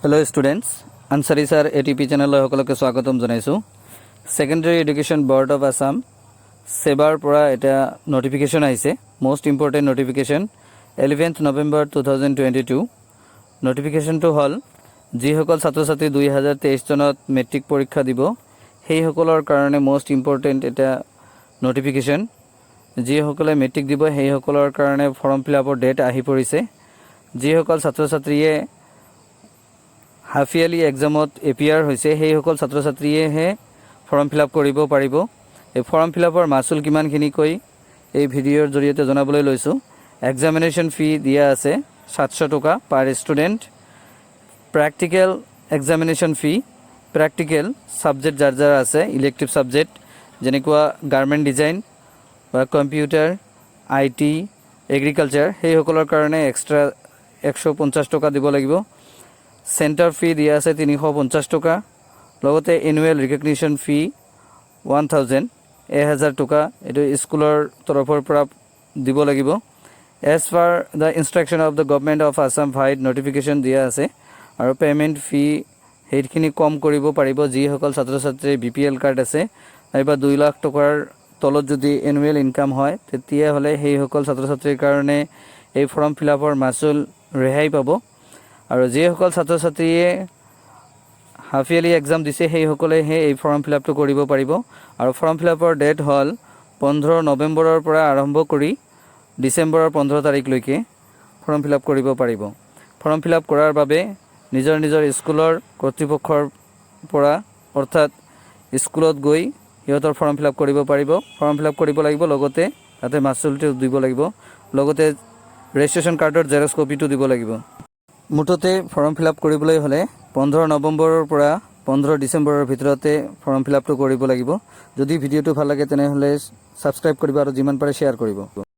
Hello students Ansari sir ATP channel सकलोके स्वागतम जनाइছো secondary education board of Assam सेबार পৰা এটা নোটিফিকেশন আইছে most important notification 11th November 2022 নোটিফিকেশনটো হল যিসকল ছাত্ৰ ছাত্ৰী 2023 চনত মেট্ৰিক পৰীক্ষা দিব সেই সকলৰ কাৰণে मोस्ट इम्पोर्टेंट এটা নোটিফিকেশন যিসকলে মেট্ৰিক দিব সেই সকলৰ কাৰণে ফৰ্ম ফিলআপৰ ডেট আহি পৰিছে যিসকল ছাত্ৰ ছাত্ৰীয়ে हाफ इयारली एग्जामत एपियार होइसे हेइ हकल छात्र छात्रीये फर्म फिलआप करिब पारिब ए फर्म फिलआपर मासुल किमानखिनि কৈ এই ভিডিওৰ জৰিয়তে জনাবলৈ লৈছো एग्जामिनेशन फी দিয়া আছে 700 টকা per student practical examination fee practical subject যার যার আছে ইলেক্টিভ সাবজেক্ট যেনেকুৱা গাৰ্মেন্ট ডিজাইন বা কম্পিউটাৰ আইটি এগ্ৰিকালচাৰ হেই হকলৰ কাৰণে এক্সট্ৰা 150 টকা দিব লাগিব सेंटर फी दिया আছে 350 टका লগতে एनुअल रिकग्निशन फी 1000 टका एटु स्कुलर तरफर পৰা দিব লাগিব as far the instruction of the government of Assam फाइड नोटिफिकेशन दिया আছে আৰু पेमेंट फी হেইখিনি কম কৰিব পাৰিব যি সকল ছাত্ৰ ছাত্ৰী বিপিএল কাৰ্ড আছে নাইবা 2 লাখ টকাৰ তলত যদি এনুৱেল ইনকাম হয় তেতিয়া হলে হেই সকল ছাত্ৰ ছাত্ৰীৰ কাৰণে এই ফৰ্ম ফিলআপৰ মাসুল ৰেহাই পাব और जे सकल छात्र छात्रीये हाफ इयारली एग्जाम दिसे हेइ सकले এই फर्म फिलआपটো কৰিব পাৰিব আৰু फर्म फिलआपर डेट हल 15 नवेम्बৰৰ পৰা আৰম্ভ কৰি ডিসেম্বৰৰ 15 তাৰিখলৈকে फर्म फिलआप কৰিব পাৰিব फर्म फिलआप কৰাৰ বাবে নিজৰ নিজৰ স্কুলৰ কৰ্তৃপক্ষৰ পৰা অৰ্থাৎ স্কুলত গৈ ইহঁতৰ फर्म फिलआप কৰিব পাৰিব फर्म फिलआप কৰিব লাগিব লগতে তাতে মাসুলটো দিব লাগিব লগতে ৰেজিষ্ট্ৰেচন কাৰ্ডৰ জেৰক্স কপিটো দিব লাগিব मुठते फर्म फिलआप কৰিবলৈ হলে 15 নৱেম্বৰৰ পৰা 15 ডিসেম্বৰৰ ভিতৰতে फर्म फिलआपটো কৰিব লাগিব যদি ভিডিওটো ভাল লাগে তেনে হলে সাবস্ক্ৰাইব কৰিব আৰু যিমান পাৰে শেয়াৰ কৰিব।